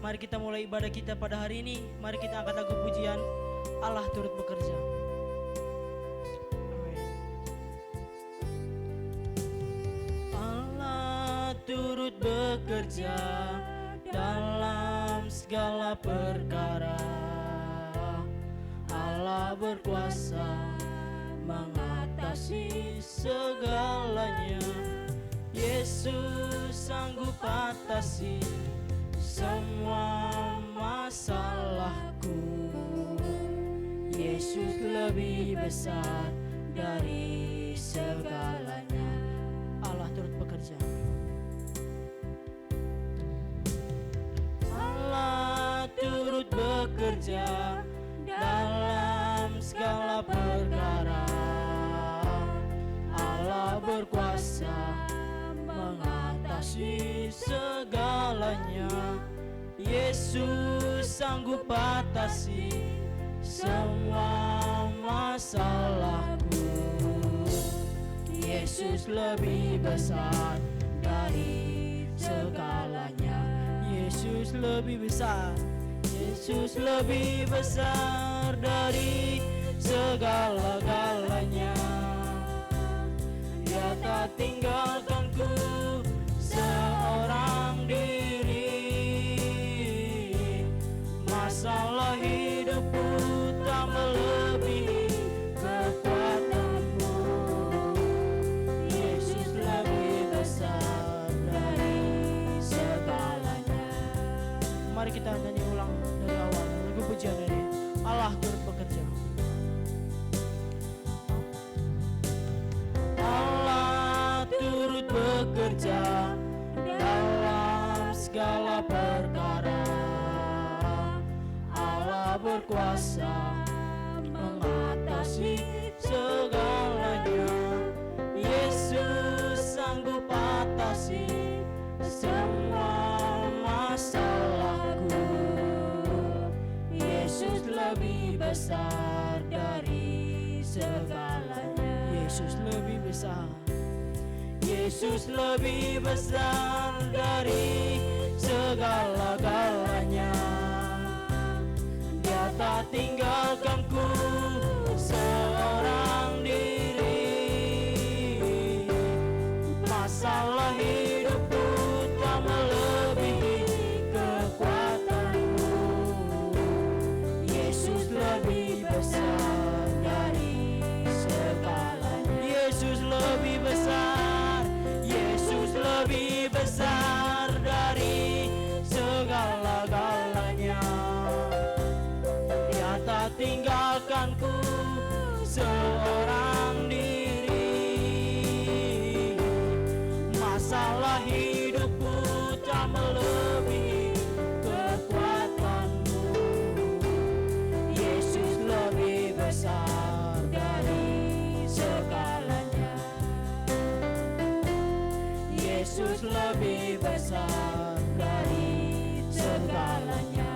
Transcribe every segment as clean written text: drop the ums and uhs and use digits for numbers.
Mari kita mulai ibadah kita pada hari ini. Mari kita angkat lagu pujian Allah turut bekerja. Amin. Allah turut bekerja dalam segala perkara. Allah berkuasa mengatasi segalanya. Yesus sanggup atasi semua masalahku. Yesus lebih besar dari segalanya. Allah turut bekerja. Allah turut bekerja dalam segala perkara. Allah berkuasa mengatasi segalanya. Yesus sanggup atasi semua masalahku. Yesus lebih besar dari segalanya. Yesus lebih besar. Yesus lebih besar dari segala-galanya. Dia tak tinggalkanku seorang diri. Masalah hidupku tak melebihi kekuatanmu. Yesus lebih besar dari segalanya. Mari kita nyanyi ulang dari awal lagu pujian ini. Allah turut bekerja. Allah turut bekerja dalam segala perkara. Allah berkuasa mengatasi segalanya. Yesus sanggup atasi semua masalahku. Yesus lebih besar dari segalanya. Yesus lebih besar. Yesus lebih besar dari segala-galanya. Dia tak tinggalkanku seorang diri. Masalah hidupku tak melebihi kekuatanmu. Yesus lebih besar dari segalanya. Yesus lebih besar. Yesus lebih besar dari segala-galanya. Dia tak tinggalkanku seorang diri. Masalah hidupku tak melebihi kekuatanmu. Yesus lebih besar dari segalanya. Yesus lebih besar dari segalanya.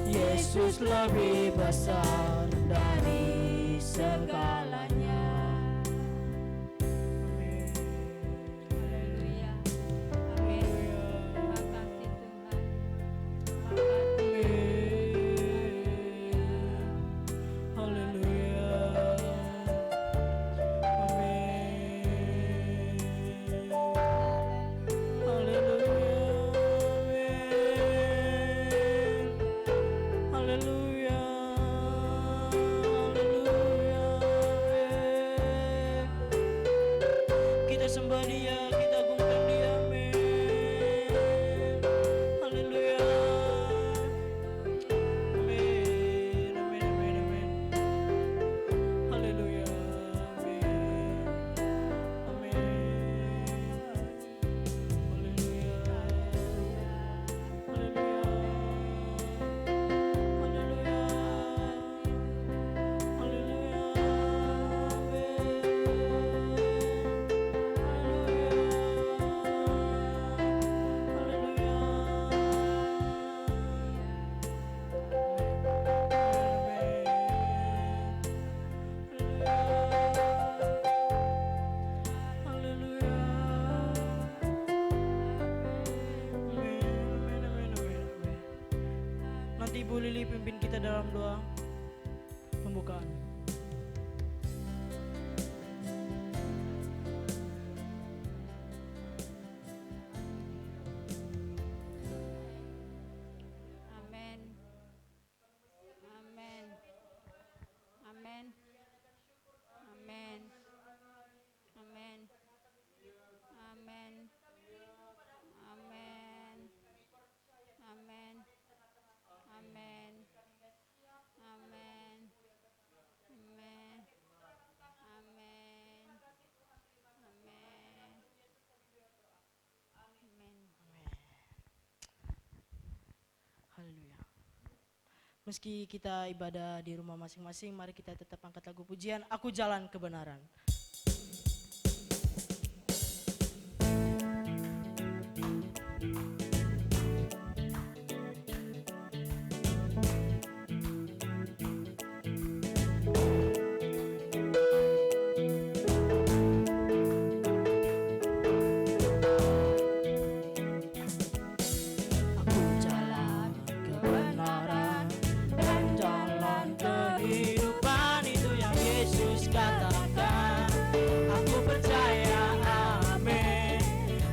Yesus lebih besar dari segalanya. Haleluya. Amin. Makasih Tuhan. Haleluya. Amin. Haleluya. Amin. Haleluya. Haleluya. dalam doa pembukaan. Amin. Amin. Amin. Amin. Amin. Amin. Amin. Amin. Amin. Amin. Amin. Amin. Amin. Haleluya. Meski kita ibadah di rumah masing-masing, mari kita tetap angkat lagu pujian, Aku Jalan Kebenaran. Aku jalan kebenaran dan jalan kehidupan, itu yang Yesus katakan. Aku percaya, amin,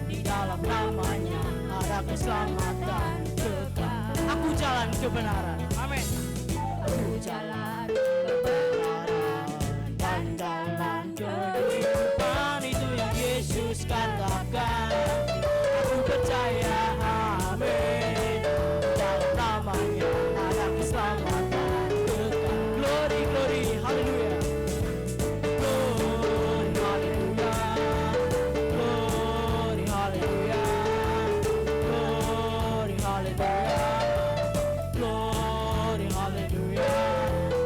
di dalam namanya ada keselamatan kekal. Aku jalan kebenaran, amin. Aku jalan kebenaran dan jalan kehidupan, itu yang Yesus katakan. Aku percaya, amin, dalam namanya ada keselamatan kekal. Glory, glory, haleluya. Glory, haleluya. Glory, haleluya. Glory, haleluya. Glory, haleluya.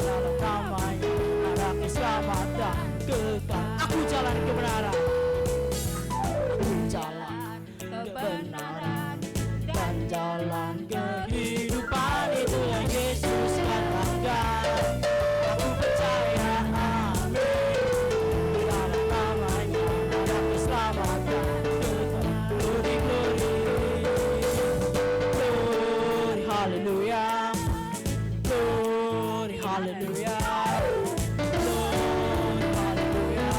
Dalam namanya ada keselamatan kekal. Aku jalan kebenaran. Aku jalan kebenaran dan jalan kehidupan, itu yang Yesus katakan. Aku percaya, amin, di dalam namanya ada keselamatan kekal. Glory, glory, glory, haleluya. Glory, haleluya. Glory, haleluya.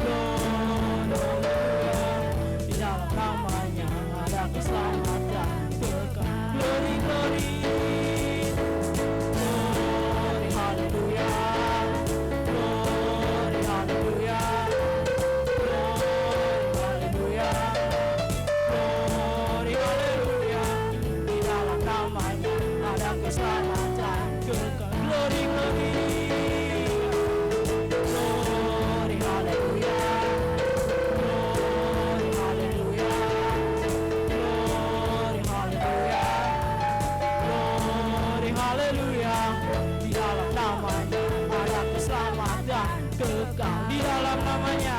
Glory, haleluya. Di dalam namanya ada keselamatan kekal. Glory, glory. Glory, haleluya. Glory, haleluya. Glory, haleluya. Glory, haleluya. Di dalam namanya ada keselamatan kekal. Glory, glory. Glory, haleluya. Glory, haleluya. Glory, haleluya. Glory, haleluya. Di dalam namanya ada keselamatan kekal. Di dalam namanya,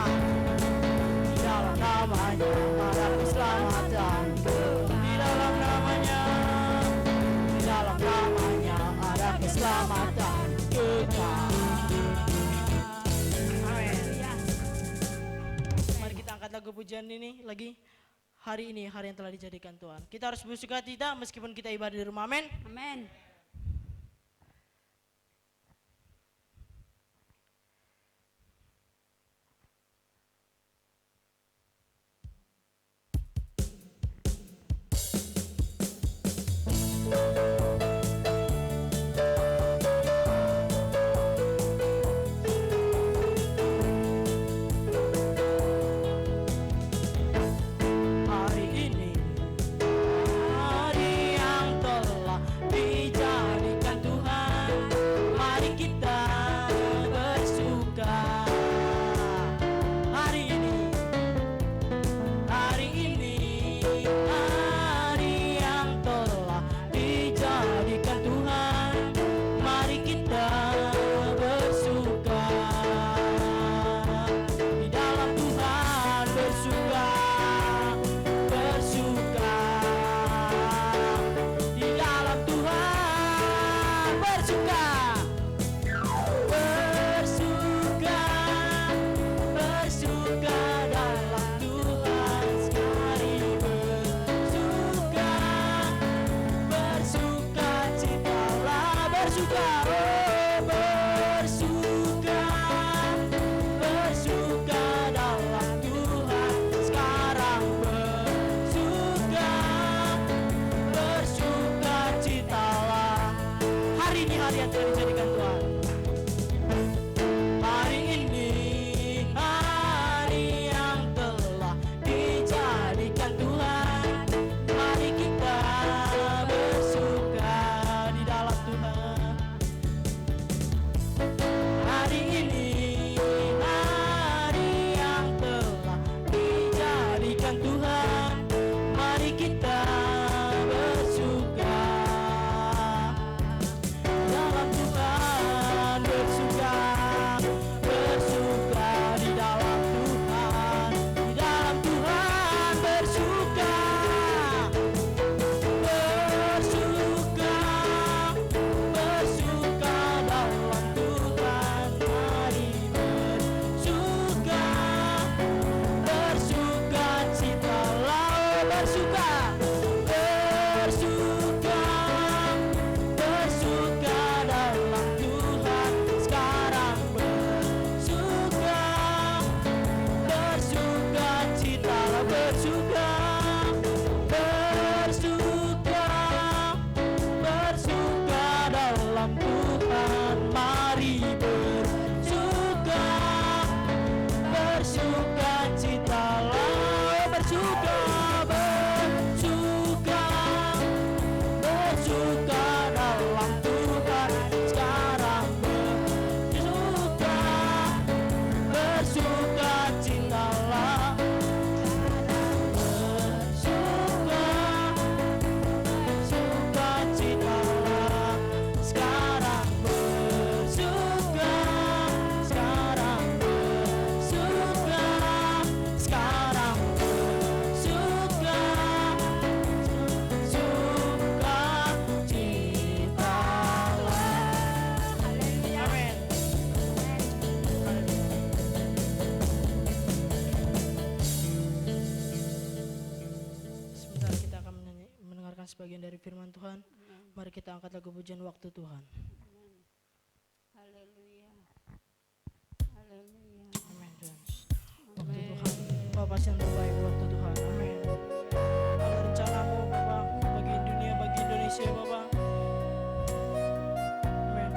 di dalam namanya ada keselamatan kekal. Di dalam namanya, di dalam namanya ada keselamatan kekal. Amin. Mari kita angkat lagu pujian ini lagi. Hari ini hari yang telah dijadikan Tuhan. Kita harus bersuka cita meskipun kita ibadah di rumah. Amin. Amin. Hari ini hari yang telah dijadikan bersuka, oh bersuka, bersuka dalam Tuhan sekarang, bersuka, bersuka citalah. Hari ini hari yang telah dijadikan Tuhan. Hari ini hari yang telah dijadikan Tuhan. Mari kita bersuka di dalam Tuhan. Hari ini hari yang telah dijadikan Tuhan. Mari kita bersuka dalam Tuhan, bersuka, bersuka di dalam Tuhan, di dalam Tuhan bersuka, bersuka, bersuka dalam Tuhan. Mari bersuka, bersuka citalah, bersuka, bersuka, bersuka dalam Tuhan sekarang, bersuka, bersuka citalah, bersuka, bersuka, bersuka dalam Tuhan. Mari bersuka, bersuka citalah, bersuka, bersuka, bersuka dalam Tuhan sekarang, bersuka, bersuka citalah, bersuka, bersuka citalah sekarang, bersuka, sekarang bersuka, sekarang bersuka, suka citalah. Amin. Sebentar kita akan mendengarkan sebagian dari firman Tuhan. Mari kita angkat lagu pujian waktu Tuhan. Haleluya. Haleluya. Amin. Waktu Tuhan, Bapak yang terbaik waktu Tuhan. Amin. Ada rencanamu Bapak bagi dunia, bagi Indonesia Bapak. Amin.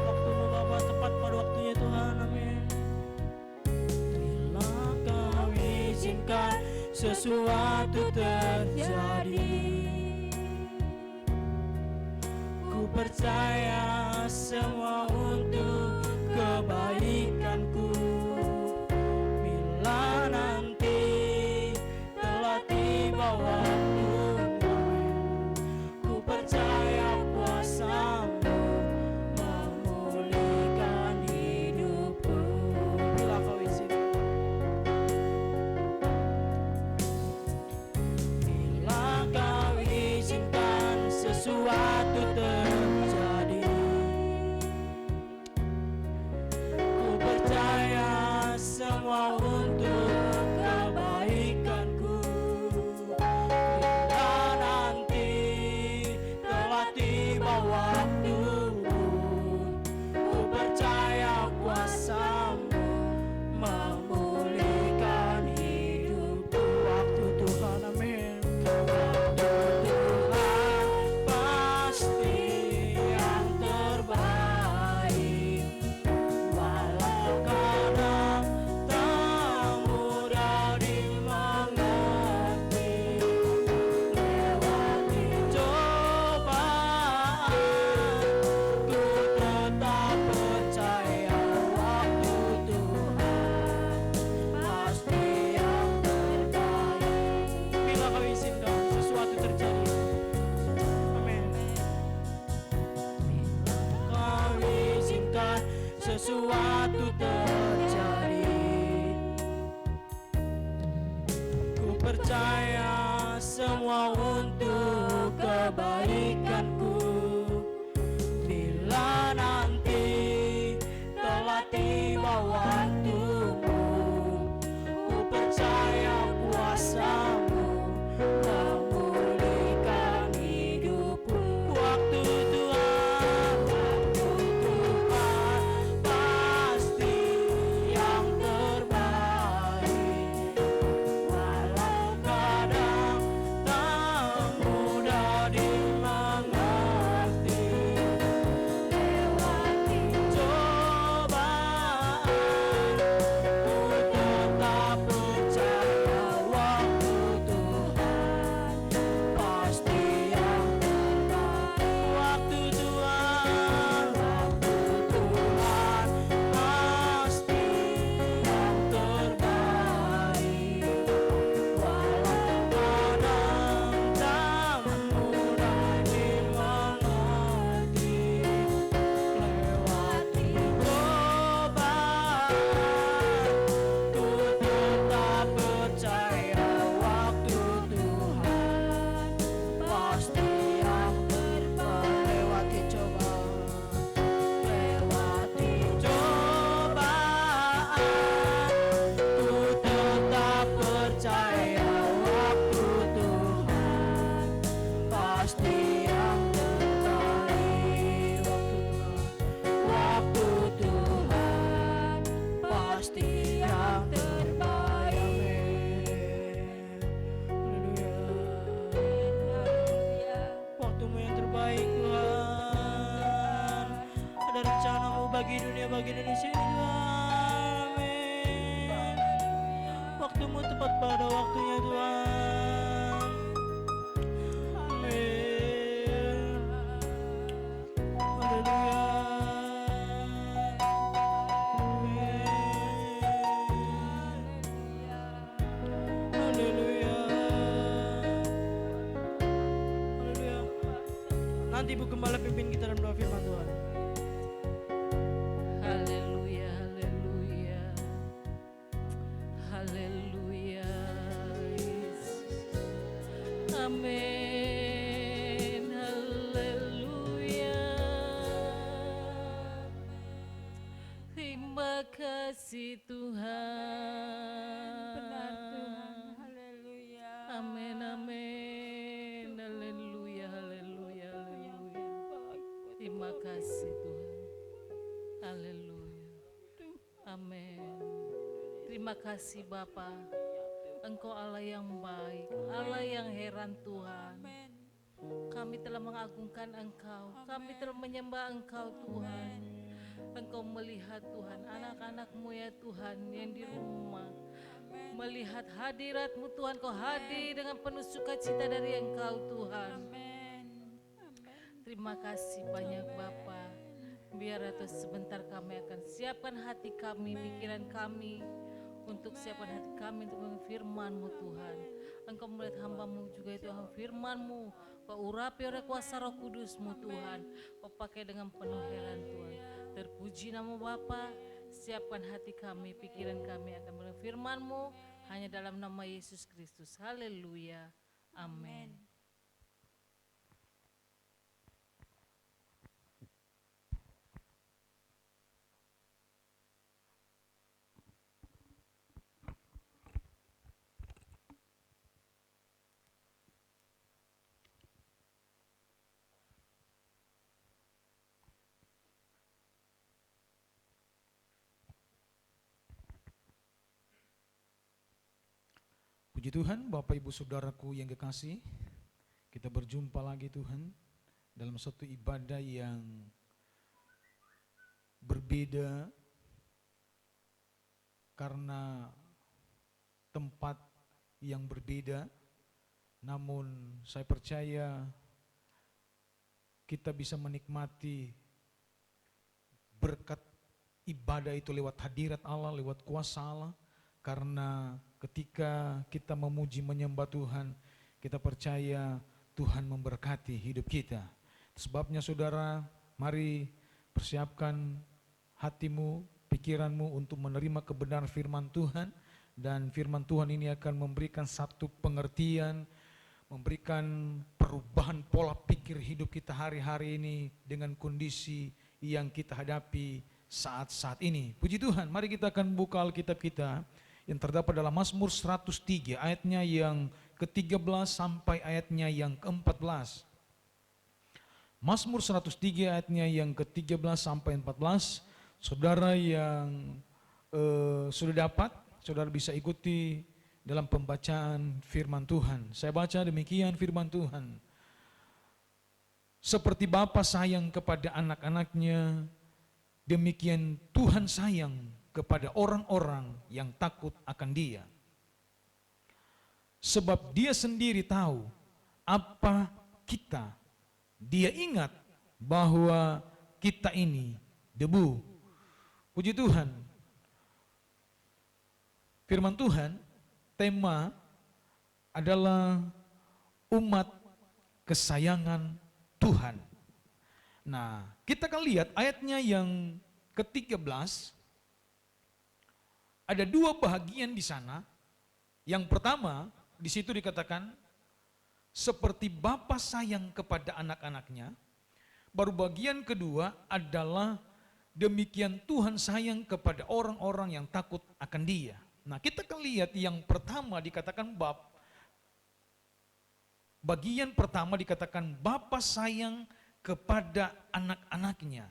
Waktumu Bapak tepat pada waktunya Tuhan. Amin. Bila Kau izinkan sesuatu terjadi, ku percaya semua untuk kebaikanku. Bila nanti telah tiba waktumu, ku percaya kuasa-Mu memulihkan hidupku. Bila Kau izinkan, bila Kau izinkan sesuatu terjadi, ku percaya semua untuk kebaikanku. Bila nanti telah tiba waktumu, ku percaya kuasa-Mu memulihkan hidupku. Waktu Tuhan, amin. Waktu Tuhan pasti yang terbaik, walau kadang tak mudah dimengerti. Lewati cobaan, ku tetap percaya waktu Tuhan pasti yang terbaik. Bila Kau izinkan sesuatu terjadi, amin. Kau izinkan sesuatu terjadi, ku percaya semua untuk kebaikanku. Bila nanti telah tiba waktumu, ku percaya kuasa-Mu memulihkan pasti yang terbaik. Lewati cobaan, lewati cobaan, ku tetap percaya waktu Tuhan pasti yang terbaik. Waktu Tuhan pasti yang terbaik. Haleluya. Waktumu yang terbaik Tuhan. Ada rencanamu bagi dunia, bagi Indonesia ini Tuhan. Amin. Waktumu tepat pada waktunya Tuhan. Amin. Haleluya. Haleluya. Haleluya. Nanti Ibu Gembala pimpin kita dalam doa firman Tuhan. Haleluya, haleluya, haleluya, Yesus. Amin, haleluya. Terima kasih Tuhan. Benar Tuhan. Haleluya. Amin, amin, haleluya, haleluya, haleluya. Terima kasih Tuhan. Haleluya. Amin. Terima kasih Bapa. Engkau Allah yang baik, Allah yang heran Tuhan. Amin. Kami telah mengagungkan Engkau, kami telah menyembah Engkau Tuhan. Engkau melihat Tuhan, anak-anak-Mu ya Tuhan yang di rumah. Melihat hadirat-Mu Tuhan, Kau hadir dengan penuh sukacita dari Engkau Tuhan. Amin. Terima kasih banyak Bapa. Biar atau sebentar kami akan siapkan hati kami, pikiran kami, untuk siapkan hati kami untuk firman-Mu Tuhan. Engkau melihat hamba-Mu juga itu firman-Mu, Kau urapi oleh kuasa Roh Kudus-Mu Tuhan. Kau pakai dengan penuh heran Tuhan. Terpuji nama Bapa. Siapkan hati kami, pikiran kami akan mendengar firman-Mu hanya dalam nama Yesus Kristus. Haleluya. Amin. Puji Tuhan, Bapak Ibu Saudaraku yang kekasih, kita berjumpa lagi Tuhan dalam satu ibadah yang berbeda karena tempat yang berbeda, namun saya percaya kita bisa menikmati berkat ibadah itu lewat hadirat Allah, lewat kuasa Allah, karena ketika kita memuji menyembah Tuhan, kita percaya Tuhan memberkati hidup kita. Sebabnya saudara, mari persiapkan hatimu, pikiranmu untuk menerima kebenaran firman Tuhan. Dan firman Tuhan ini akan memberikan satu pengertian, memberikan perubahan pola pikir hidup kita hari-hari ini dengan kondisi yang kita hadapi saat-saat ini. Puji Tuhan, mari kita akan buka Alkitab kita yang terdapat dalam Mazmur 103 ayatnya yang ke-13 sampai ayatnya yang ke-14. Mazmur 103 ayatnya yang ke-13 sampai 14. Saudara yang sudah dapat, saudara bisa ikuti dalam pembacaan firman Tuhan. Saya baca demikian firman Tuhan. Seperti Bapa sayang kepada anak-anaknya, demikian Tuhan sayang kepada orang-orang yang takut akan Dia. Sebab Dia sendiri tahu apa kita. Dia ingat bahwa kita ini debu. Puji Tuhan. Firman Tuhan, tema adalah umat kesayangan Tuhan. Nah, kita akan lihat ayatnya yang ke-13. Ada dua bahagian di sana. Yang pertama, di situ dikatakan, seperti Bapa sayang kepada anak-anaknya. Baru bagian kedua adalah demikian Tuhan sayang kepada orang-orang yang takut akan Dia. Nah, kita akan lihat yang pertama dikatakan bagian pertama dikatakan Bapa sayang kepada anak-anaknya.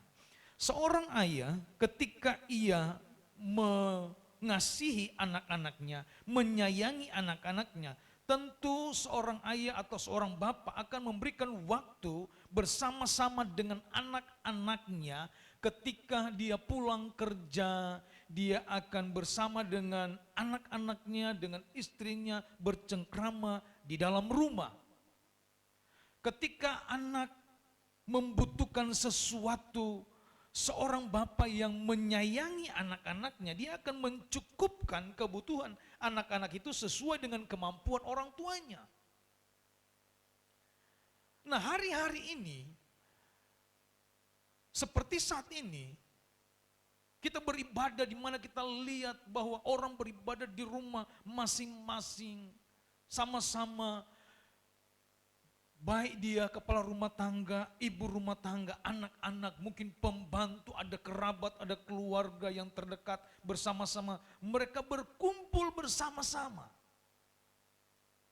Seorang ayah ketika ia mengasihi anak-anaknya, menyayangi anak-anaknya, tentu seorang ayah atau seorang bapak akan memberikan waktu bersama-sama dengan anak-anaknya. Ketika dia pulang kerja, dia akan bersama dengan anak-anaknya, dengan istrinya bercengkrama di dalam rumah. Ketika anak membutuhkan sesuatu, seorang bapak yang menyayangi anak-anaknya, dia akan mencukupkan kebutuhan anak-anak itu sesuai dengan kemampuan orang tuanya. Nah, hari-hari ini, seperti saat ini, kita beribadah di mana kita lihat bahwa orang beribadah di rumah masing-masing, sama-sama. Baik dia kepala rumah tangga, ibu rumah tangga, anak-anak, mungkin pembantu, ada kerabat, ada keluarga yang terdekat bersama-sama. Mereka berkumpul bersama-sama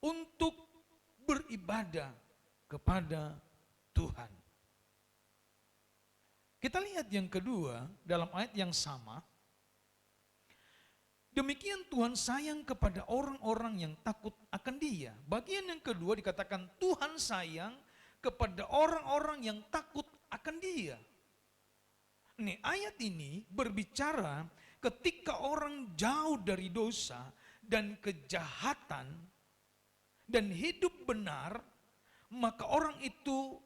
untuk beribadah kepada Tuhan. Kita lihat yang kedua dalam ayat yang sama. Demikian Tuhan sayang kepada orang-orang yang takut akan Dia. Bagian yang kedua dikatakan Tuhan sayang kepada orang-orang yang takut akan Dia. Nih, ayat ini berbicara ketika orang jauh dari dosa dan kejahatan dan hidup benar, maka orang itu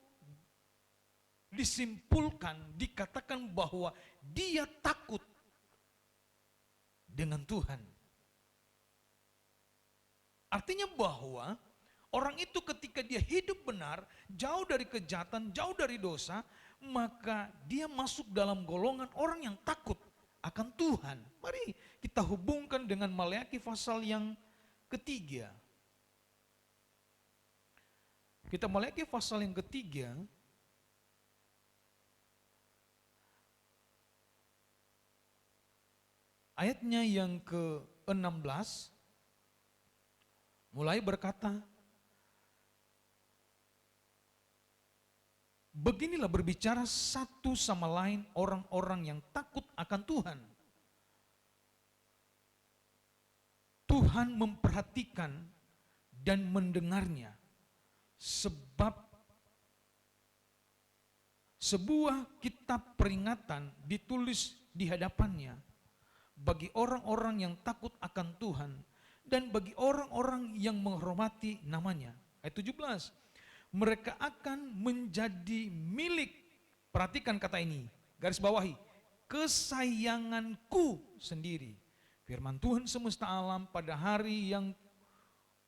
disimpulkan, dikatakan bahwa dia takut dengan Tuhan. Artinya bahwa orang itu ketika dia hidup benar, jauh dari kejahatan, jauh dari dosa, maka dia masuk dalam golongan orang yang takut akan Tuhan. Mari kita hubungkan dengan Maleakhi pasal yang ketiga. Kita Maleakhi pasal yang ketiga. Ayatnya yang ke-16 mulai berkata, beginilah berbicara satu sama lain orang-orang yang takut akan Tuhan. Tuhan memperhatikan dan mendengarnya, sebab sebuah kitab peringatan ditulis di hadapannya bagi orang-orang yang takut akan Tuhan dan bagi orang-orang yang menghormati namanya. Ayat 17, mereka akan menjadi milik, perhatikan kata ini, garis bawahi, kesayanganku sendiri. Firman Tuhan semesta alam, pada hari yang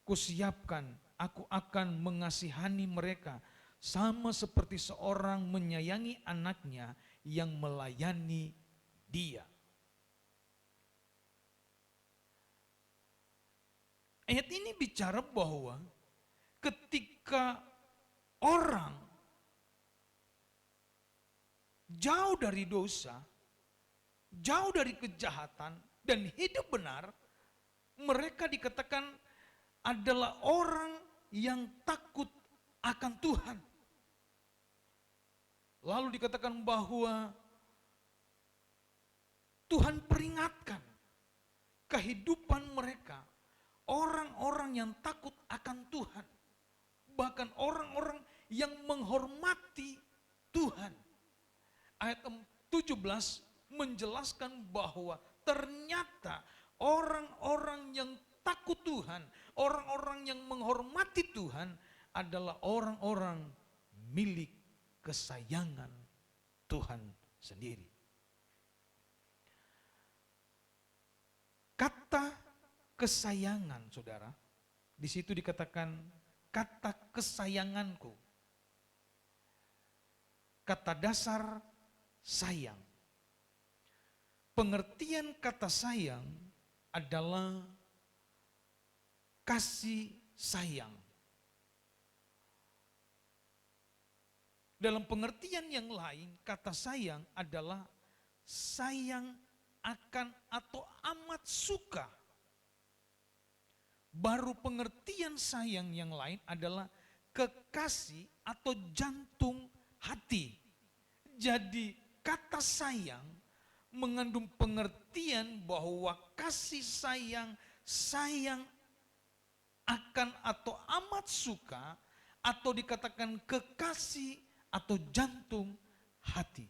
kusiapkan, aku akan mengasihani mereka sama seperti seorang menyayangi anaknya yang melayani dia. Ayat ini bicara bahwa ketika orang jauh dari dosa, jauh dari kejahatan, dan hidup benar, mereka dikatakan adalah orang yang takut akan Tuhan. Lalu dikatakan bahwa Tuhan peringatkan kehidupan mereka, orang-orang yang takut akan Tuhan, bahkan orang-orang yang menghormati Tuhan. Ayat 17 menjelaskan bahwa ternyata orang-orang yang takut Tuhan, orang-orang yang menghormati Tuhan adalah orang-orang milik kesayangan Tuhan sendiri. Kata kesayangan, saudara, di situ dikatakan kata kesayanganku. Kata dasar sayang. Pengertian kata sayang adalah kasih sayang. Dalam pengertian yang lain, kata sayang adalah sayang akan atau amat suka. Baru pengertian sayang yang lain adalah kekasih atau jantung hati. Jadi kata sayang mengandung pengertian bahwa kasih sayang, sayang akan atau amat suka, atau dikatakan kekasih atau jantung hati.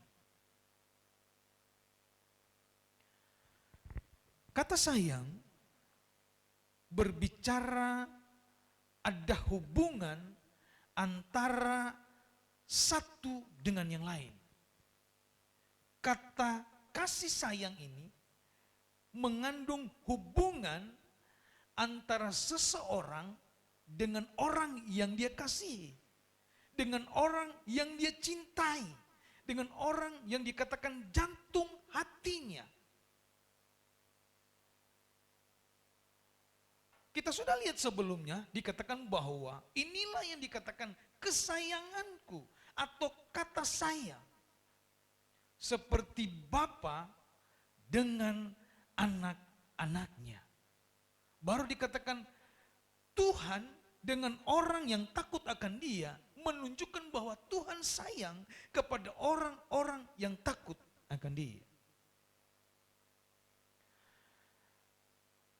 Kata sayang berbicara ada hubungan antara satu dengan yang lain. Kata kasih sayang ini mengandung hubungan antara seseorang dengan orang yang dia kasihi, dengan orang yang dia cintai, dengan orang yang dikatakan jantung hatinya. Kita sudah lihat sebelumnya dikatakan bahwa inilah yang dikatakan kesayanganku atau kata sayang. Seperti bapa dengan anak-anaknya. Baru dikatakan Tuhan dengan orang yang takut akan Dia menunjukkan bahwa Tuhan sayang kepada orang-orang yang takut akan Dia.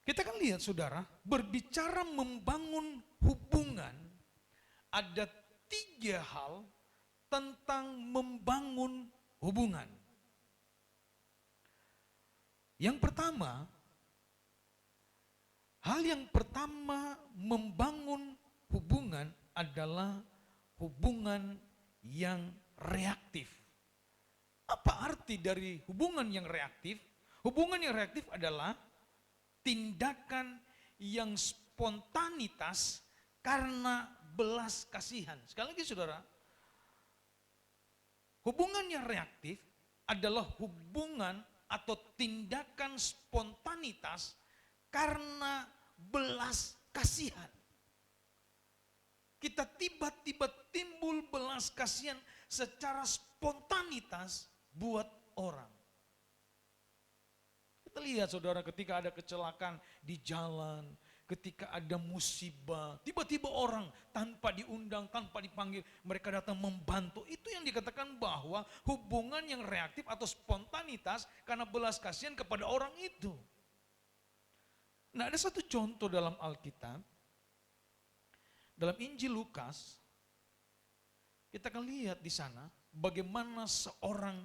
Kita kan lihat saudara, berbicara membangun hubungan, ada 3 hal tentang membangun hubungan. Yang pertama, hal yang pertama membangun hubungan adalah hubungan yang reaktif. Apa arti dari hubungan yang reaktif? Hubungan yang reaktif adalah tindakan yang spontanitas karena belas kasihan. Sekali lagi saudara, hubungan yang reaktif adalah hubungan atau tindakan spontanitas karena belas kasihan. Kita tiba-tiba timbul belas kasihan secara spontanitas buat orang. Kita lihat saudara, ketika ada kecelakaan di jalan, ketika ada musibah, tiba-tiba orang tanpa diundang, tanpa dipanggil, mereka datang membantu. Itu yang dikatakan bahwa hubungan yang reaktif atau spontanitas karena belas kasihan kepada orang itu. Nah, ada satu contoh dalam Alkitab, dalam Injil Lukas, kita akan lihat di sana bagaimana seorang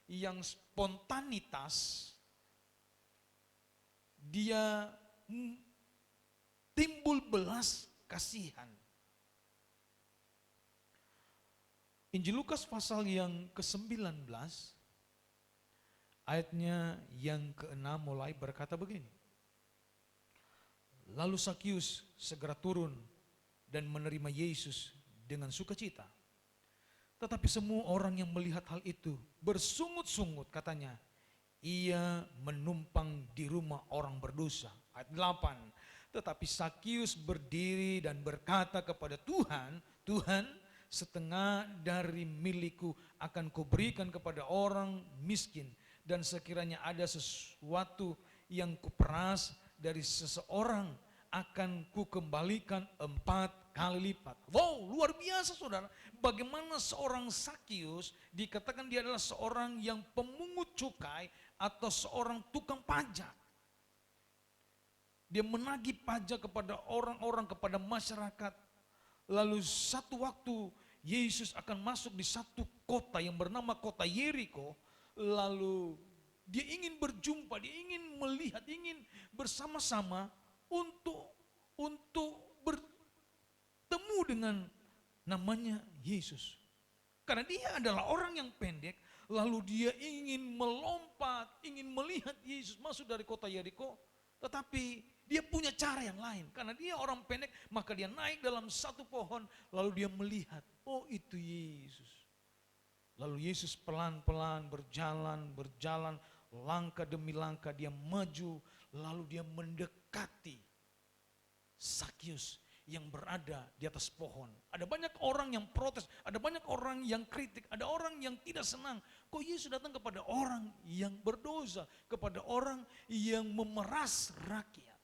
yang spontanitas dia timbul belas kasihan. Injil Lukas pasal yang ke-19 ayatnya yang ke-6 mulai berkata begini. Lalu Sakius segera turun dan menerima Yesus dengan sukacita. Tetapi semua orang yang melihat hal itu bersungut-sungut, katanya, ia menumpang di rumah orang berdosa. Ayat 8. Tetapi Sakius berdiri dan berkata kepada Tuhan, Tuhan, setengah dari milikku akan kuberikan kepada orang miskin, dan sekiranya ada sesuatu yang kuperas dari seseorang akan kukembalikan 4 kali lipat. Wow, luar biasa saudara. Bagaimana seorang Sakius dikatakan dia adalah seorang yang pemungut cukai atau seorang tukang pajak. Dia menagih pajak kepada orang-orang, kepada masyarakat. Lalu satu waktu Yesus akan masuk di satu kota yang bernama kota Yeriko. Lalu dia ingin berjumpa, dia ingin melihat, ingin bersama-sama untuk bertemu dengan namanya Yesus. Karena dia adalah orang yang pendek, lalu dia ingin melompat, ingin melihat Yesus masuk dari kota Yeriko, tetapi dia punya cara yang lain. Karena dia orang pendek, maka dia naik dalam satu pohon, lalu dia melihat, oh itu Yesus. Lalu Yesus pelan-pelan berjalan, langkah demi langkah dia maju, lalu dia mendekati Sakius yang berada di atas pohon. Ada banyak orang yang protes, ada banyak orang yang kritik, ada orang yang tidak senang. Kok Yesus datang kepada orang yang berdosa, kepada orang yang memeras rakyat.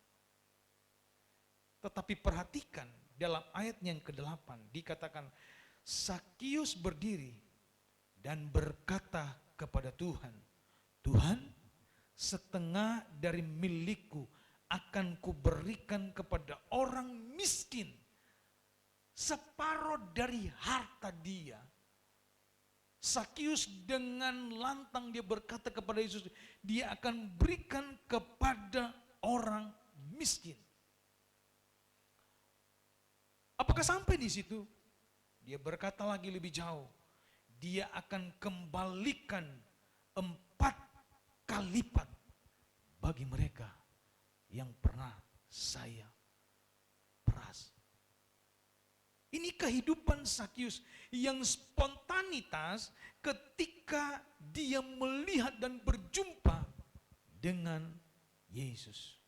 Tetapi perhatikan dalam ayat yang ke-8 dikatakan, Sakius berdiri dan berkata kepada Tuhan, Tuhan, setengah dari milikku akan kuberikan kepada orang miskin. Separuh dari harta dia. Sakius dengan lantang dia berkata kepada Yesus, dia akan berikan kepada orang miskin. Apakah sampai di situ? Dia berkata lagi lebih jauh. Dia akan kembalikan 4 kali lipat bagi mereka yang pernah saya peras. Ini kehidupan Sakius yang spontanitas ketika dia melihat dan berjumpa dengan Yesus.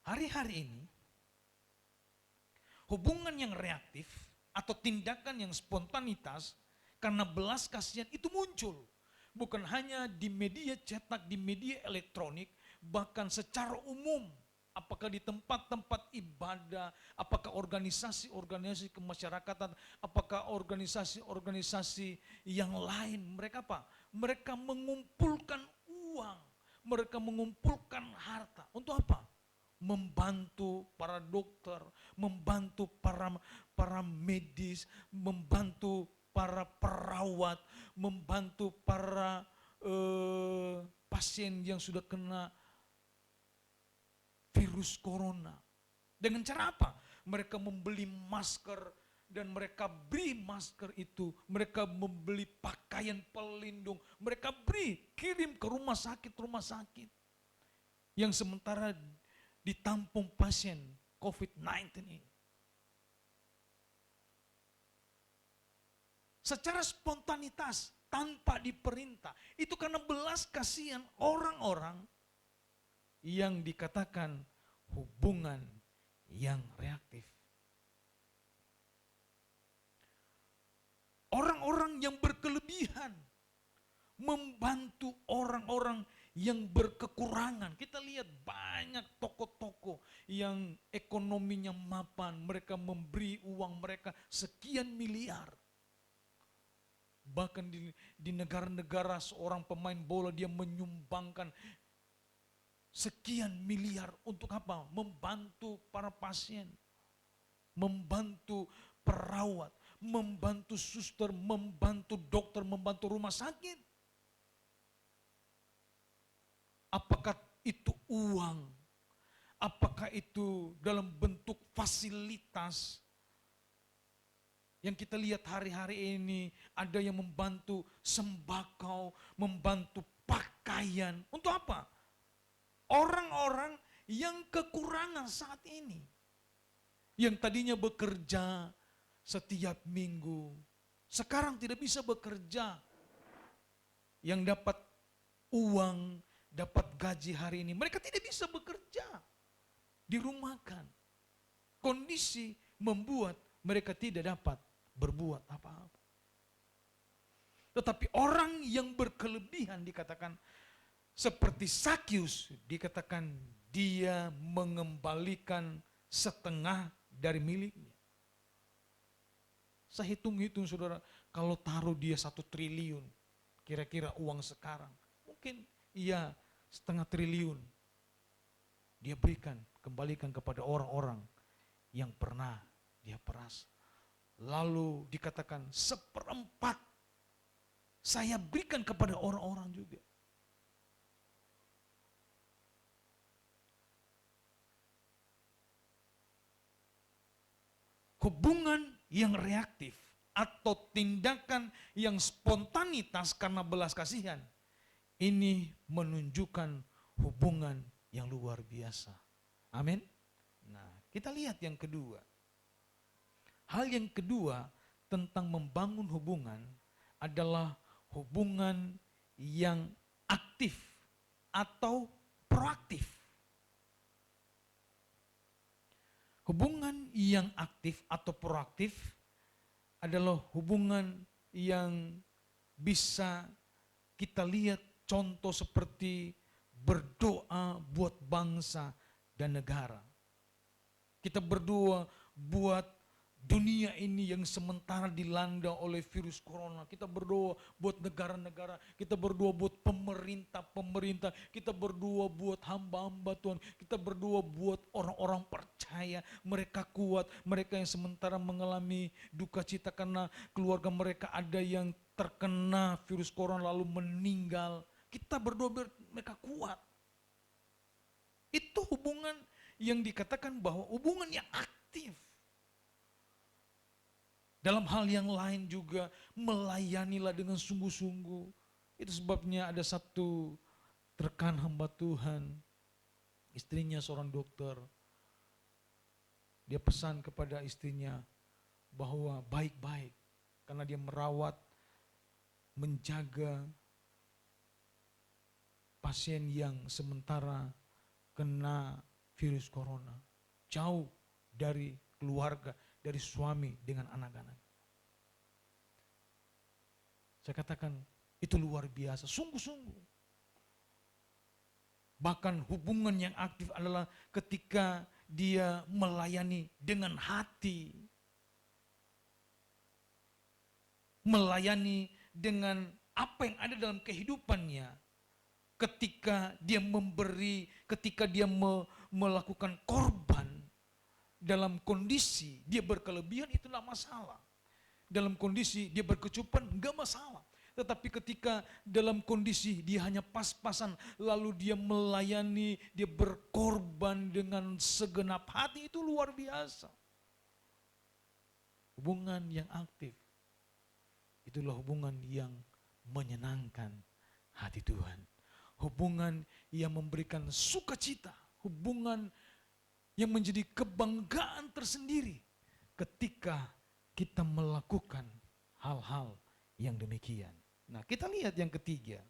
Hari-hari ini, hubungan yang reaktif atau tindakan yang spontanitas karena belas kasihan itu muncul. Bukan hanya di media cetak, di media elektronik, bahkan secara umum. Apakah di tempat-tempat ibadah, apakah organisasi-organisasi kemasyarakatan, apakah organisasi-organisasi yang lain. Mereka apa? Mereka mengumpulkan uang, mereka mengumpulkan harta. Untuk apa? Membantu para dokter, membantu para medis, membantu para perawat, membantu para pasien yang sudah kena virus corona. Dengan cara apa? Mereka membeli masker dan mereka beri masker itu, mereka membeli pakaian pelindung, mereka beri, kirim ke rumah sakit yang sementara ditampung pasien COVID-19 ini. Secara spontanitas, tanpa diperintah. Itu karena belas kasihan orang-orang yang dikatakan hubungan yang reaktif. Orang-orang yang berkelebihan membantu orang-orang yang berkekurangan. Kita lihat banyak toko-toko yang ekonominya mapan, mereka memberi uang mereka sekian miliar. Bahkan di negara-negara seorang pemain bola dia menyumbangkan sekian miliar untuk apa? Membantu para pasien, membantu perawat, membantu suster, membantu dokter, membantu rumah sakit. Apakah itu uang? Apakah itu dalam bentuk fasilitas? Yang kita lihat hari-hari ini ada yang membantu sembako, membantu pakaian. Untuk apa? Orang-orang yang kekurangan saat ini. Yang tadinya bekerja setiap minggu, sekarang tidak bisa bekerja. Yang dapat uang, dapat gaji hari ini, mereka tidak bisa bekerja, dirumahkan. Kondisi membuat mereka tidak dapat berbuat apa-apa. Tetapi orang yang berkelebihan dikatakan seperti Sakius, dikatakan dia mengembalikan setengah dari miliknya. Saya hitung-hitung saudara, kalau taruh dia 1 triliun, kira-kira uang sekarang, mungkin iya 0,5 triliun. Dia berikan, kembalikan kepada orang-orang yang pernah dia peras. Lalu dikatakan 1/4 saya berikan kepada orang-orang juga. Hubungan yang reaktif atau tindakan yang spontanitas karena belas kasihan, ini menunjukkan hubungan yang luar biasa. Amin. Nah, kita lihat yang kedua. Hal yang kedua tentang membangun hubungan adalah hubungan yang aktif atau proaktif. Hubungan yang aktif atau proaktif adalah hubungan yang bisa kita lihat contoh seperti berdoa buat bangsa dan negara. Kita berdoa buat dunia ini yang sementara dilanda oleh virus corona. Kita berdoa buat negara-negara, kita berdoa buat pemerintah-pemerintah, kita berdoa buat hamba-hamba Tuhan, kita berdoa buat orang-orang percaya, mereka kuat, mereka yang sementara mengalami duka cita karena keluarga mereka ada yang terkena virus corona lalu meninggal. Kita berdoa biar mereka kuat. Itu hubungan yang dikatakan bahwa hubungan yang aktif. Dalam hal yang lain juga melayanilah dengan sungguh-sungguh. Itu sebabnya ada satu rekan hamba Tuhan, istrinya seorang dokter. Dia pesan kepada istrinya bahwa baik-baik karena dia merawat, menjaga pasien yang sementara kena virus corona. Jauh dari keluarga, dari suami dengan anak-anak. Saya katakan itu luar biasa, sungguh-sungguh. Bahkan hubungan yang aktif adalah ketika dia melayani dengan hati. Melayani dengan apa yang ada dalam kehidupannya. Ketika dia memberi, ketika dia melakukan korban, dalam kondisi dia berkelebihan itu tidak masalah. Dalam kondisi dia berkecupan enggak masalah. Tetapi ketika dalam kondisi dia hanya pas-pasan lalu dia melayani, dia berkorban dengan segenap hati, itu luar biasa. Hubungan yang aktif, itulah hubungan yang menyenangkan hati Tuhan. Hubungan yang memberikan sukacita, hubungan yang menjadi kebanggaan tersendiri ketika kita melakukan hal-hal yang demikian. Nah, kita lihat yang ketiga.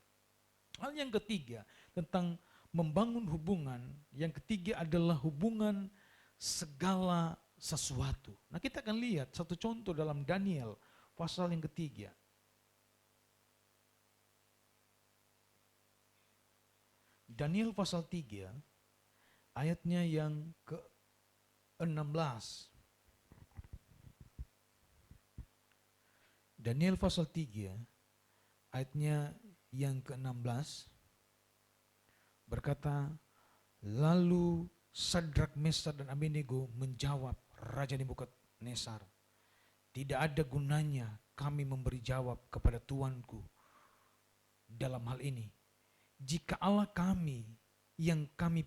Hal yang ketiga tentang membangun hubungan, yang ketiga adalah hubungan segala sesuatu. Nah, kita akan lihat satu contoh dalam Daniel pasal yang ketiga. Daniel pasal 3 ayatnya yang ke-16. Daniel pasal 3 ayatnya yang ke-16 berkata, lalu Sadrak, Mesak dan Abednego menjawab Raja Nebukadnezar, tidak ada gunanya kami memberi jawab kepada Tuanku dalam hal ini. Jika Allah kami yang kami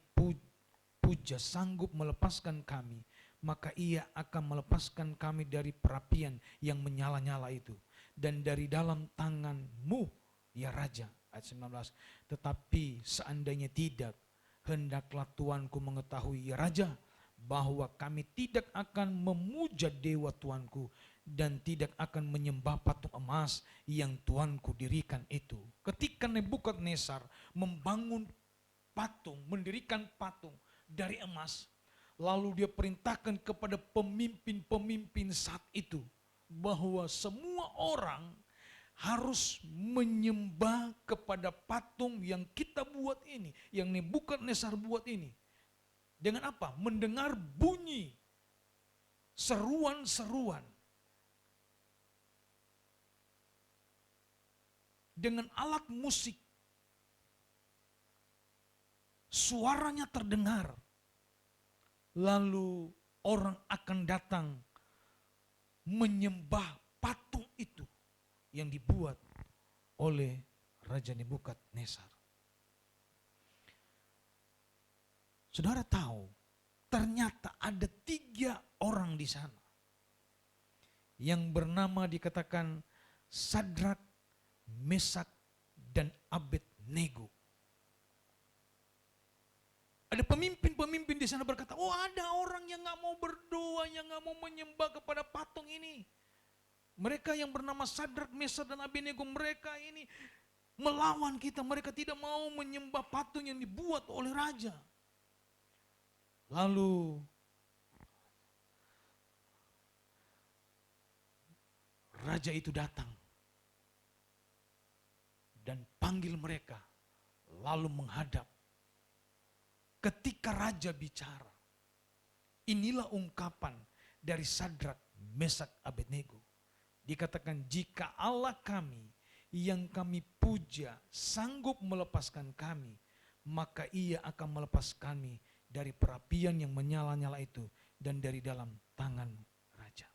puja sanggup melepaskan kami, maka ia akan melepaskan kami dari perapian yang menyala-nyala itu dan dari dalam tanganmu ya Raja. Ayat 19. Tetapi seandainya tidak, hendaklah Tuanku mengetahui ya Raja, bahwa kami tidak akan memuja dewa Tuanku dan tidak akan menyembah patung emas yang Tuanku dirikan itu. Ketika Nebukadnezar membangun patung, mendirikan patung dari emas, lalu dia perintahkan kepada pemimpin-pemimpin saat itu bahwa semua orang harus menyembah kepada patung yang kita buat ini, yang Nebukadnezar buat ini. Dengan apa? Mendengar bunyi seruan-seruan. Dengan alat musik. Suaranya terdengar. Lalu orang akan datang menyembah patung itu yang dibuat oleh Raja Nebukadnezar. Saudara tahu, ternyata ada 3 orang di sana yang bernama dikatakan Sadrak, Mesak, dan Abednego. Ada pemimpin-pemimpin di sana berkata, oh ada orang yang gak mau berdoa, yang gak mau menyembah kepada patung ini. Mereka yang bernama Sadrak, Mesak, dan Abednego, mereka ini melawan kita. Mereka tidak mau menyembah patung yang dibuat oleh raja. Lalu raja itu datang dan panggil mereka, lalu menghadap. Ketika raja bicara, inilah ungkapan dari Sadrak, Mesak, Abednego. Dikatakan, jika Allah kami yang kami puja sanggup melepaskan kami, maka ia akan melepas kami dari perapian yang menyala-nyala itu dan dari dalam tangan raja.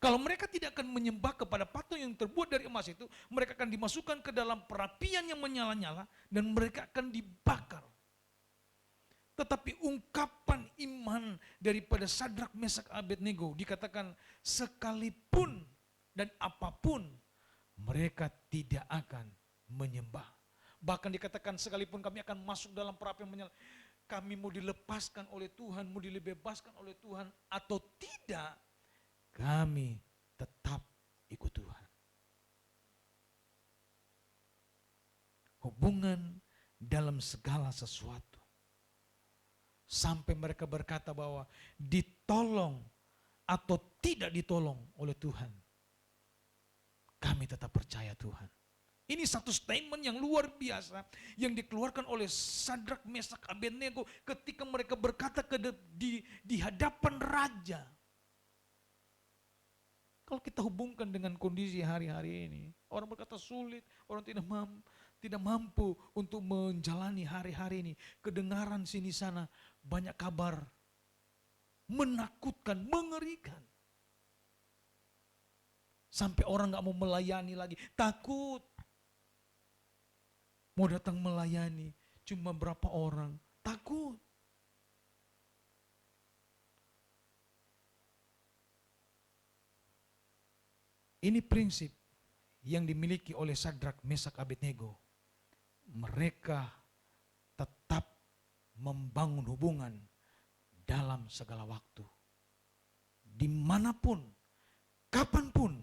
Kalau mereka tidak akan menyembah kepada patung yang terbuat dari emas itu, mereka akan dimasukkan ke dalam perapian yang menyala-nyala dan mereka akan dibakar. Tetapi ungkapan iman daripada Sadrak, Mesak, Abednego dikatakan sekalipun dan apapun mereka tidak akan menyembah. Bahkan dikatakan sekalipun kami akan masuk dalam perapian menyala, kami mau dilepaskan oleh Tuhan, mau dibebaskan oleh Tuhan atau tidak, kami tetap ikut Tuhan. Hubungan dalam segala sesuatu. Sampai mereka berkata bahwa ditolong atau tidak ditolong oleh Tuhan, kami tetap percaya Tuhan. Ini satu statement yang luar biasa yang dikeluarkan oleh Sadrak, Mesak, Abednego ketika mereka berkata di hadapan raja. Kalau kita hubungkan dengan kondisi hari-hari ini, orang berkata sulit, orang tidak mampu untuk menjalani hari-hari ini. Kedengaran sini sana banyak kabar menakutkan, mengerikan. Sampai orang gak mau melayani lagi, takut. Mau datang melayani, cuma berapa orang, takut. Ini prinsip yang dimiliki oleh Sadrak, Mesak, Abednego. Mereka tetap membangun hubungan dalam segala waktu. Dimanapun, kapanpun,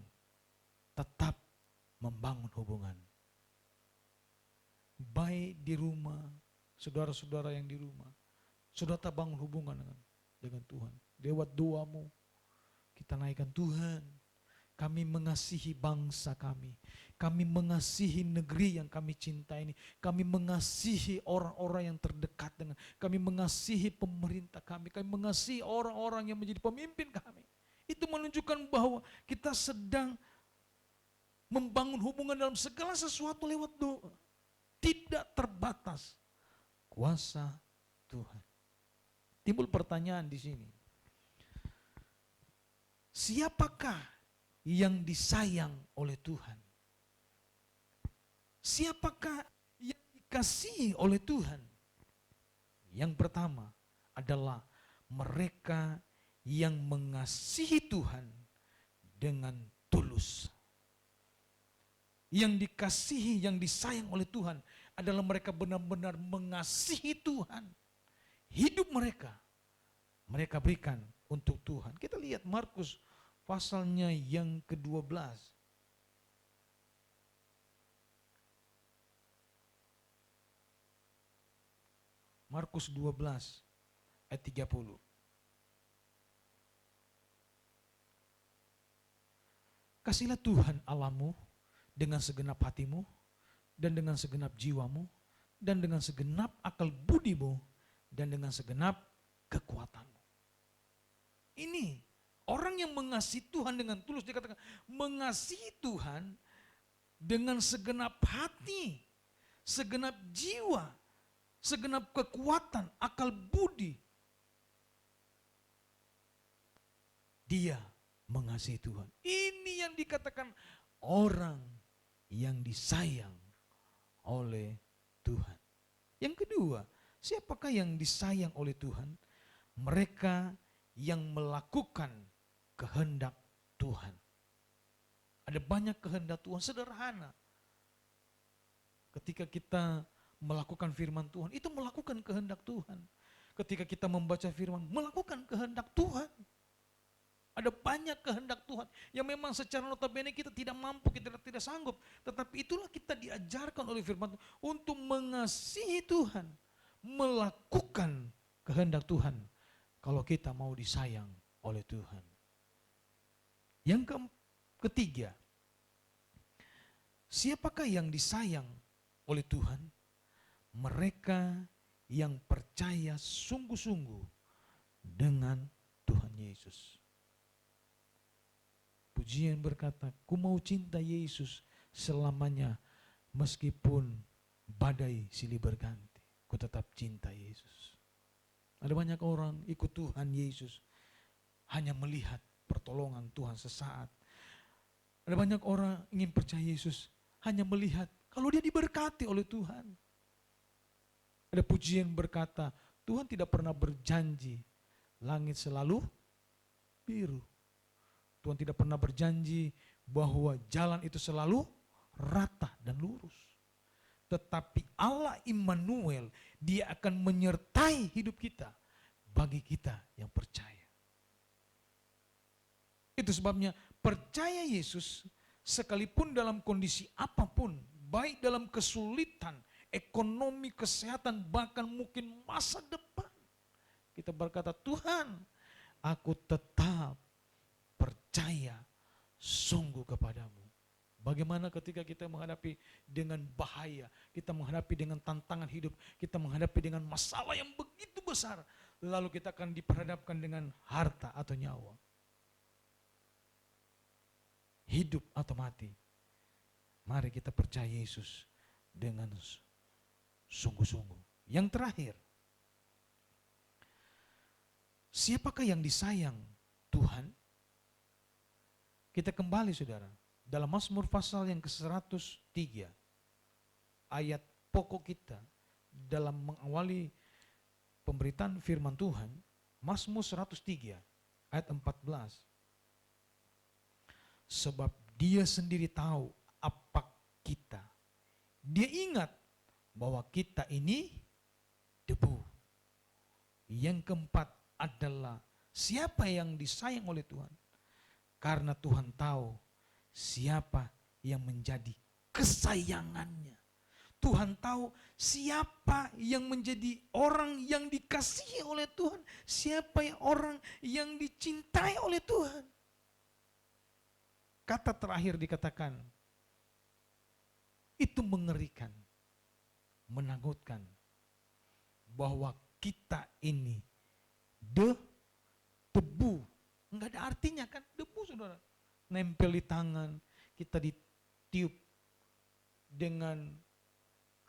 tetap membangun hubungan. Baik di rumah, saudara-saudara yang di rumah, saudara tak bangun hubungan dengan Tuhan. Lewat doamu, kita naikkan Tuhan. Kami mengasihi bangsa kami mengasihi negeri yang kami cintai ini, kami mengasihi orang-orang yang terdekat dengan, kami mengasihi pemerintah kami mengasihi orang-orang yang menjadi pemimpin kami. Itu menunjukkan bahwa kita sedang membangun hubungan dalam segala sesuatu lewat doa. Tidak terbatas kuasa Tuhan. Timbul pertanyaan di sini. Siapakah yang disayang oleh Tuhan? Siapakah yang dikasihi oleh Tuhan? Yang pertama adalah mereka yang mengasihi Tuhan dengan tulus. Yang dikasihi, yang disayang oleh Tuhan adalah mereka benar-benar mengasihi Tuhan. Hidup mereka berikan untuk Tuhan. Kita lihat Markus pasalnya yang ke-12. Markus 12 ayat 30. Kasihlah Tuhan Allahmu dengan segenap hatimu dan dengan segenap jiwamu dan dengan segenap akal budimu dan dengan segenap kekuatanmu. Ini orang yang mengasihi Tuhan dengan tulus, dikatakan mengasihi Tuhan dengan segenap hati, segenap jiwa, segenap kekuatan, akal budi. Dia mengasihi Tuhan. Ini yang dikatakan orang yang disayang oleh Tuhan. Yang kedua, siapakah yang disayang oleh Tuhan? Mereka yang melakukan kehendak Tuhan. Ada banyak kehendak Tuhan, sederhana. Ketika kita melakukan firman Tuhan, itu melakukan kehendak Tuhan. Ketika kita membaca firman, melakukan kehendak Tuhan. Ada ada banyak kehendak Tuhan yang memang secara notabene kita tidak mampu, kita tidak sanggup. Tetapi itulah kita diajarkan oleh firman Tuhan untuk mengasihi Tuhan, melakukan kehendak Tuhan kalau kita mau disayang oleh Tuhan. Yang ketiga, siapakah yang disayang oleh Tuhan? Mereka yang percaya sungguh-sungguh dengan Tuhan Yesus. Pujian berkata, ku mau cinta Yesus selamanya meskipun badai silih berganti. Ku tetap cinta Yesus. Ada banyak orang ikut Tuhan Yesus hanya melihat pertolongan Tuhan sesaat. Ada banyak orang ingin percaya Yesus hanya melihat kalau dia diberkati oleh Tuhan. Ada pujian berkata, Tuhan tidak pernah berjanji langit selalu biru. Tuhan tidak pernah berjanji bahwa jalan itu selalu rata dan lurus. Tetapi Allah Immanuel, dia akan menyertai hidup kita bagi kita yang percaya. Itu sebabnya percaya Yesus sekalipun dalam kondisi apapun, baik dalam kesulitan, ekonomi, kesehatan, bahkan mungkin masa depan. Kita berkata, Tuhan, aku tetap percaya sungguh kepadamu. Bagaimana ketika kita menghadapi dengan bahaya, kita menghadapi dengan tantangan hidup, kita menghadapi dengan masalah yang begitu besar, lalu kita akan diperhadapkan dengan harta atau nyawa. Hidup atau mati. Mari kita percaya Yesus dengan sungguh-sungguh. Yang terakhir, siapakah yang disayang Tuhan? Kita kembali saudara, dalam Mazmur pasal yang ke-103, ayat pokok kita dalam mengawali pemberitaan firman Tuhan, Mazmur 103 ayat 14. Sebab dia sendiri tahu apa kita. Dia ingat bahwa kita ini debu. Yang keempat adalah siapa yang disayang oleh Tuhan? Karena Tuhan tahu siapa yang menjadi kesayangannya. Tuhan tahu siapa yang menjadi orang yang dikasihi oleh Tuhan. Siapa yang orang yang dicintai oleh Tuhan. Kata terakhir dikatakan, itu mengerikan, menakutkan, bahwa kita ini debu. Enggak ada artinya kan, debu saudara. Nempel di tangan, kita ditiup dengan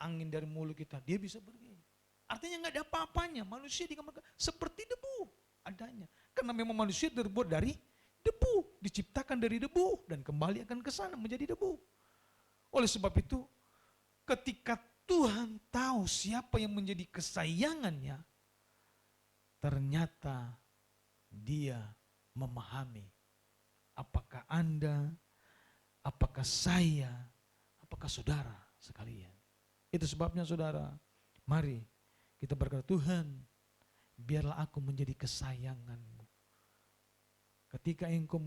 angin dari mulut kita, dia bisa pergi. Artinya enggak ada apa-apanya, manusia dikatakan seperti debu adanya. Karena memang manusia terbuat dari debu, diciptakan dari debu dan kembali akan ke sana menjadi debu. Oleh sebab itu, ketika Tuhan tahu siapa yang menjadi kesayangannya, ternyata dia memahami apakah Anda, apakah saya, apakah saudara sekalian. Itu sebabnya saudara, mari kita berkata, Tuhan, biarlah aku menjadi kesayangan-Mu. Ketika Engkau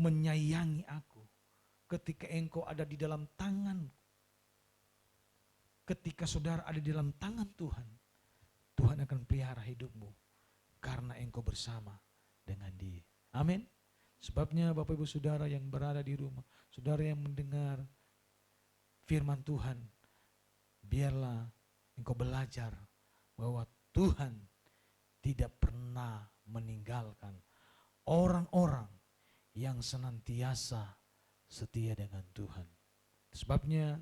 menyayangi aku, ketika Engkau ada di dalam tangan, ketika saudara ada di dalam tangan Tuhan, Tuhan akan pelihara hidupmu karena Engkau bersama dengan Dia. Amin. Sebabnya Bapak Ibu Saudara yang berada di rumah, saudara yang mendengar firman Tuhan, biarlah engkau belajar bahwa Tuhan tidak pernah meninggalkan orang-orang yang senantiasa setia dengan Tuhan. Sebabnya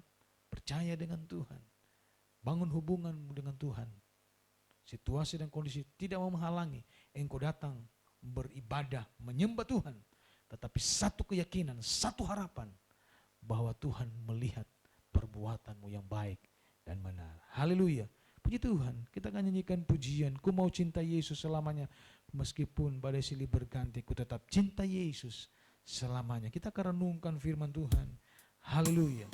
percaya dengan Tuhan, bangun hubunganmu dengan Tuhan. Situasi dan kondisi tidak mau menghalangi engkau datang beribadah, menyembah Tuhan. Tetapi satu keyakinan, satu harapan bahwa Tuhan melihat perbuatanmu yang baik dan benar. Haleluya. Puji Tuhan, kita akan nyanyikan pujian, ku mau cinta Yesus selamanya. Meskipun badai silih berganti, ku tetap cinta Yesus selamanya. Kita akan renungkan firman Tuhan. Haleluya.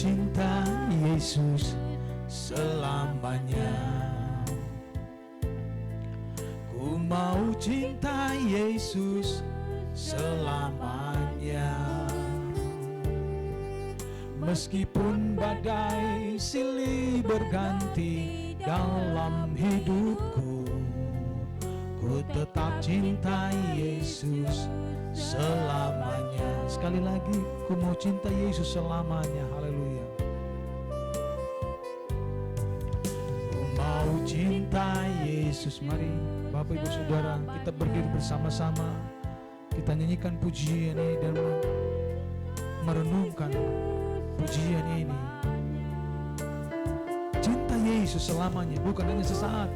cinta Yesus selamanya. Ku mau cinta Yesus selamanya. Meskipun badai silih berganti dalam hidupku, ku tetap cinta Yesus selamanya. Sekali lagi, ku mau cinta Yesus selamanya. Haleluya. Ku mau cinta Yesus. Mari Bapak Ibu Saudara, kita berdiri bersama-sama. Kita nyanyikan pujian ini dan merenungkan pujian ini. Cinta Yesus selamanya, bukan hanya sesaat.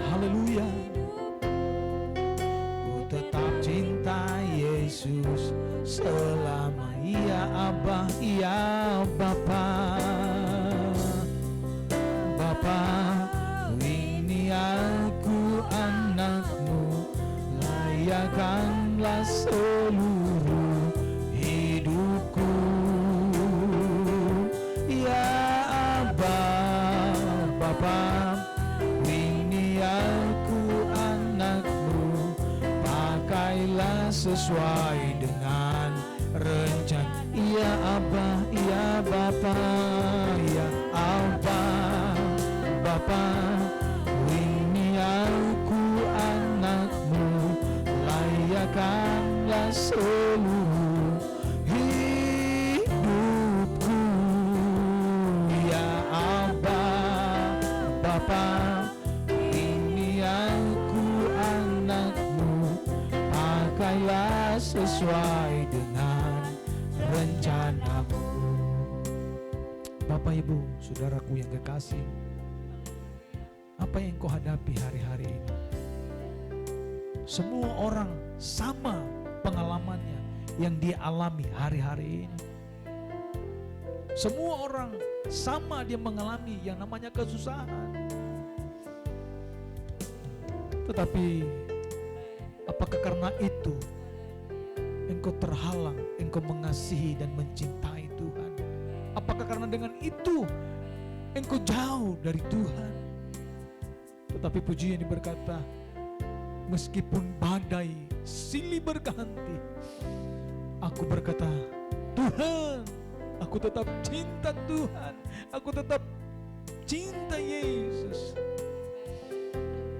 Haleluya. Ku tetap cinta Yesus selama. Iya Abah, iya Bapa. Bapa, ini aku anakmu, layakkanlah seluruh hidupku. Ya Abah, Bapa, ini aku anakmu, pakailah sesuai dengan rencana. Ya Abah, ya Bapa, ya Abah, Bapa, ini aku anakmu, layakkanlah seluruh hidupku. Ya Abah, Bapa, ini aku anakmu, pakailah sesuai dengan rencanamu. Bapak Ibu Saudaraku yang kekasih, apa yang kau hadapi hari-hari ini? Semua orang sama pengalamannya yang dia alami hari-hari ini. Semua orang sama dia mengalami yang namanya kesusahan. Tetapi apakah karena itu engkau terhalang, engkau mengasihi dan mencintai Tuhan? Apakah karena dengan itu engkau jauh dari Tuhan? Tetapi pujian ini berkata, meskipun badai silih berganti, aku berkata, Tuhan, aku tetap cinta Tuhan, aku tetap cinta Yesus.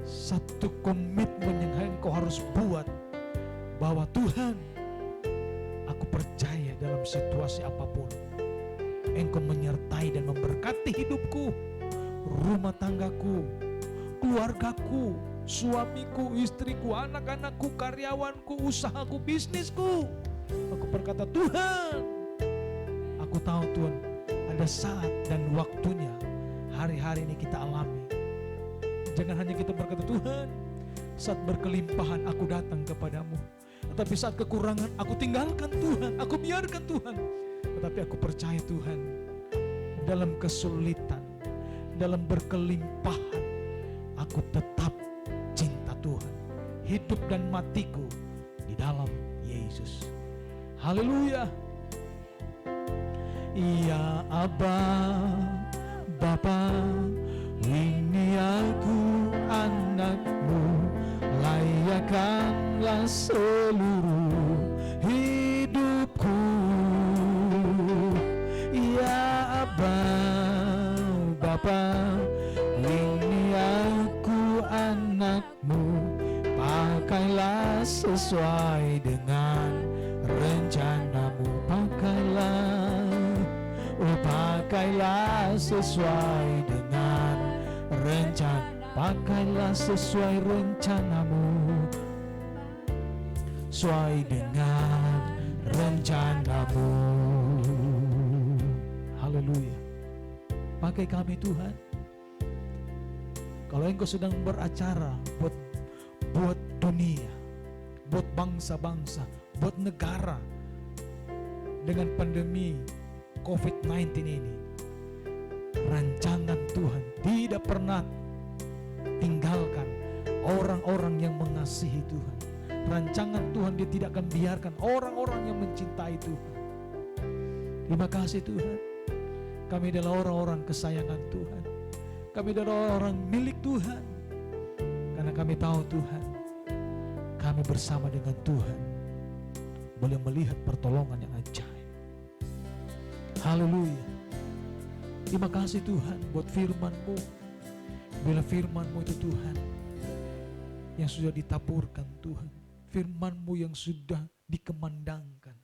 Satu komitmen yang engkau harus buat, bahwa Tuhan, aku percaya dalam situasi apapun, engkau menyertai dan memberkati hidupku, rumah tanggaku, keluargaku, suamiku, istriku, anak-anakku, karyawanku, usahaku, bisnisku. Aku berkata, Tuhan, aku tahu Tuhan, ada saat dan waktunya hari-hari ini kita alami. Jangan hanya kita berkata, Tuhan, saat berkelimpahan aku datang kepadamu, tetapi saat kekurangan aku tinggalkan Tuhan, aku biarkan Tuhan. Tetapi aku percaya Tuhan, dalam kesulitan, dalam berkelimpahan, aku tetap cinta Tuhan. Hidup dan matiku di dalam Yesus. Haleluya. Ya Abah, Bapa, ini aku anakmu, layakkanlah seluruh hidupku. Ya Abah, Bapa, ini aku anakmu, pakailah sesuai dengan rencanamu. Pakailah, oh pakailah sesuai dengan rencana. Pakailah sesuai rencanamu, sesuai dengan rencanamu. Haleluya. Pakai kami Tuhan. Kalau engkau sedang beracara buat dunia, buat bangsa-bangsa, buat negara dengan pandemi COVID-19 ini, rancangan Tuhan tidak pernah tinggalkan orang-orang yang mengasihi Tuhan. rancangan Tuhan dia tidak akan biarkan orang-orang yang mencintai Tuhan. Terima kasih Tuhan. Kami adalah orang-orang kesayangan Tuhan. Kami adalah orang milik Tuhan. Karena kami tahu Tuhan, kami bersama dengan Tuhan boleh melihat pertolongan yang ajaib. Haleluya. Terima kasih Tuhan buat firman-Mu. Bila firman-Mu itu Tuhan yang sudah ditaburkan Tuhan, firman-Mu yang sudah dikemandangkan,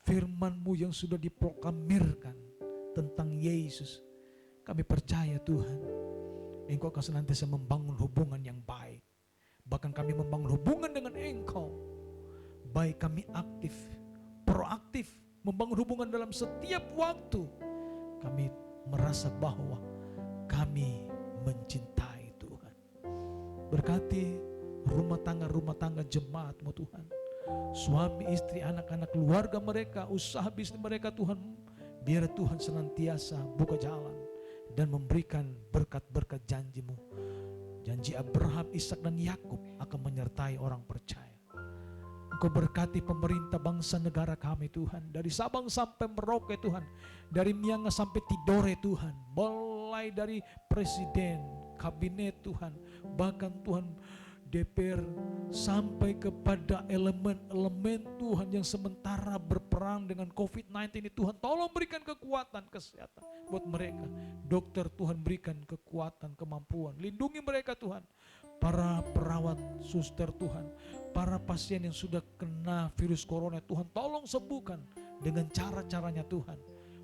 firman-Mu yang sudah diproklamirkan tentang Yesus, kami percaya Tuhan, Engkau akan senantiasa membangun hubungan yang baik. Bahkan kami membangun hubungan dengan Engkau, baik kami aktif, proaktif, membangun hubungan dalam setiap waktu. Kami merasa bahwa kami mencintai Tuhan. Berkati rumah tangga jemaat-Mu Tuhan, suami, istri, anak-anak, keluarga mereka, usaha bisnis mereka Tuhan. Biar Tuhan senantiasa buka jalan dan memberikan berkat-berkat janji-Mu. Janji Abraham, Ishak dan Yakub akan menyertai orang percaya. Engkau berkati pemerintah bangsa negara kami Tuhan, dari Sabang sampai Merauke Tuhan, dari Miangas sampai Tidore Tuhan, mulai dari presiden, kabinet Tuhan, bahkan Tuhan DPR sampai kepada elemen-elemen Tuhan yang sementara berperang dengan COVID-19 ini. Tuhan tolong berikan kekuatan kesehatan buat mereka. Dokter Tuhan berikan kekuatan, kemampuan. Lindungi mereka Tuhan. Para perawat, suster Tuhan, para pasien yang sudah kena virus corona Tuhan tolong sembuhkan dengan cara-caranya Tuhan.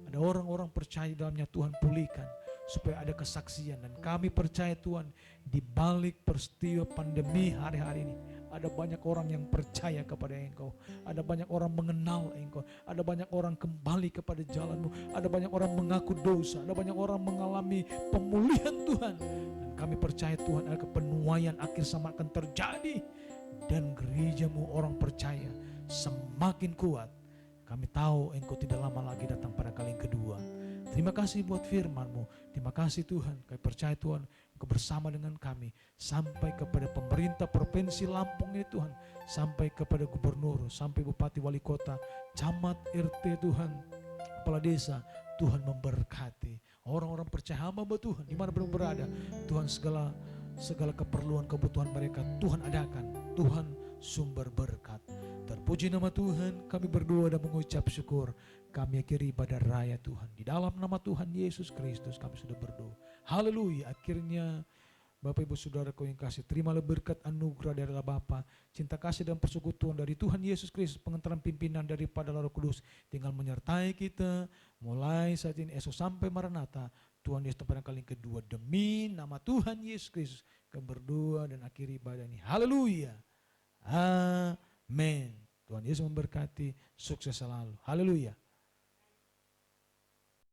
Ada orang-orang percaya dalamnya Tuhan pulihkan supaya ada kesaksian. Dan kami percaya Tuhan, di balik peristiwa pandemi hari-hari ini ada banyak orang yang percaya kepada Engkau, ada banyak orang mengenal Engkau, ada banyak orang kembali kepada jalan-Mu, ada banyak orang mengaku dosa, ada banyak orang mengalami pemulihan Tuhan. Dan kami percaya Tuhan, ada penuaian akhir zaman akan terjadi dan gereja-Mu orang percaya semakin kuat. Kami tahu Engkau tidak lama lagi datang pada kali yang kedua. Terima kasih buat firman-Mu. Terima kasih Tuhan. Kami percaya Tuhan, Engkau bersama dengan kami. Sampai kepada pemerintah Provinsi Lampung ini Tuhan. Sampai kepada gubernur, sampai bupati, wali kota, camat, RT Tuhan, kepala desa. Tuhan memberkati. Orang-orang percaya hamba Tuhan, dimana pun berada. Tuhan segala keperluan, kebutuhan mereka Tuhan adakan. Tuhan sumber berkat. Terpuji nama Tuhan, kami berdoa dan mengucap syukur. Kami akhiri ibadah raya Tuhan. Di dalam nama Tuhan Yesus Kristus kami sudah berdoa. Haleluya. Akhirnya Bapak Ibu Saudaraku yang kasih, terimalah berkat anugerah dari Allah Bapa, cinta kasih dan persekutuan dari Tuhan Yesus Kristus, pengentaran pimpinan daripada Roh Kudus tinggal menyertai kita mulai saat ini esok sampai Maranatha. Tuhan Yesus pada kali yang kedua, demi nama Tuhan Yesus Kristus kami berdoa dan akhiri ibadah ini. Haleluya. Amin. Tuhan Yesus memberkati, sukses selalu. Haleluya.